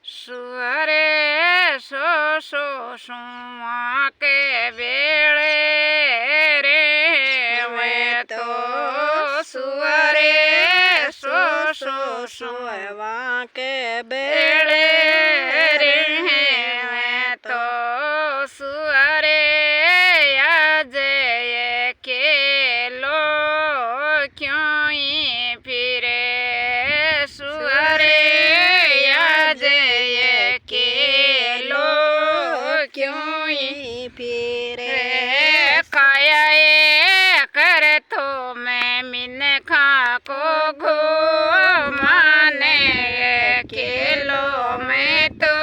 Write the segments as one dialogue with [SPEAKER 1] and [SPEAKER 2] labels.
[SPEAKER 1] સુરે સુમા કે વેળે રે વે તો સુરે સુવા
[SPEAKER 2] કે
[SPEAKER 1] બેળે રે વે તો સુરે આજે કેલો ક્યોં ફિરે સુરે
[SPEAKER 2] फिरे
[SPEAKER 1] काया कर तो मैं मिनखा को घूमाने खेलो मैं तो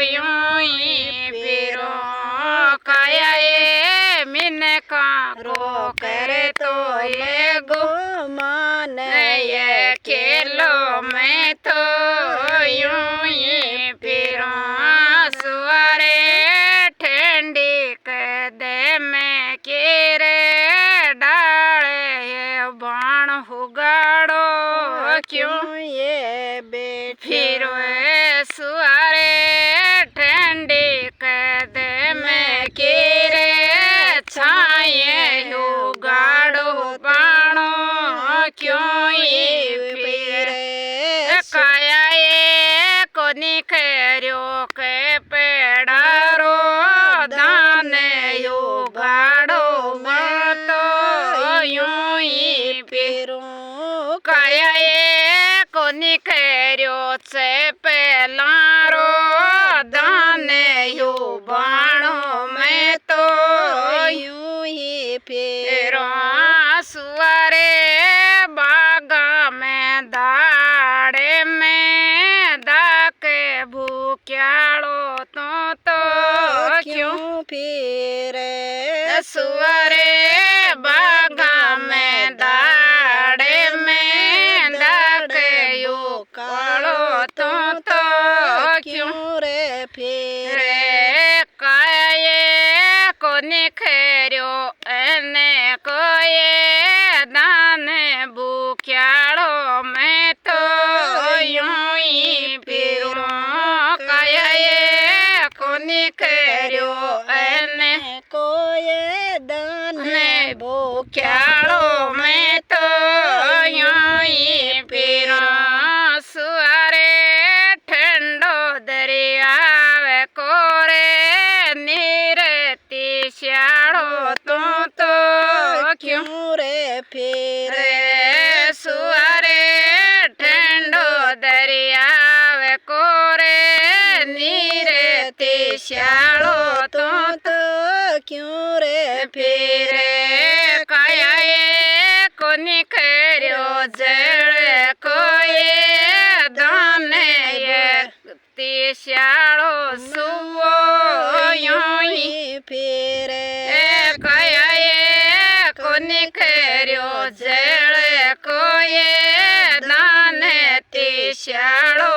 [SPEAKER 1] यूं ही फिरो काया मिनखा को करे तो ये
[SPEAKER 2] घूमाने
[SPEAKER 1] ये खेलो मैं तो यूं ही फिरो सुअरे ठंडी कदे में केरे डाले बाण हुगाड़ो क्यों
[SPEAKER 2] ये बेटे
[SPEAKER 1] फिरो सुअरे ठंडी कदे में केरे छाए हुगाड़ो बाणो क्यों ये फिरे काया कोनी करो के पेड़ारो दाने यो गाड़ो मत यूं ही फिरो काया कोनी करो से पेलारो दाने यो बाणो मैं तो
[SPEAKER 2] यूं ही
[SPEAKER 1] फिरो सुअरे बागा में दाड़े में दाके भूक्याड़ो तो क्यों
[SPEAKER 2] फिरे
[SPEAKER 1] सुअरे बागा में दाड़े में दाके यो काड़ो तो क्यों
[SPEAKER 2] रे फिरे
[SPEAKER 1] रे काये कोनी खेरो एने कोये दाने भूक्याड़ो मैं तो यूं ही फिरो काया कोनी खेरो एने
[SPEAKER 2] कोये दाने
[SPEAKER 1] भूक्याड़ो मैं तो यूं ही फिरो सुअरे ठंडो दरिया कोरे नीरती श्याड़ो तो क्यों
[SPEAKER 2] रे फिरे
[SPEAKER 1] सुअरे ठंडो दरिया कोरे नीरती श्याड़ो तो
[SPEAKER 2] क्यों रे
[SPEAKER 1] फिरे काया कोनी करो जड़ कोये दाने श्याड़ो सुओ यूं ही
[SPEAKER 2] फिरे
[SPEAKER 1] काया कोनी करो जड़ कोये दाने श्याड़ो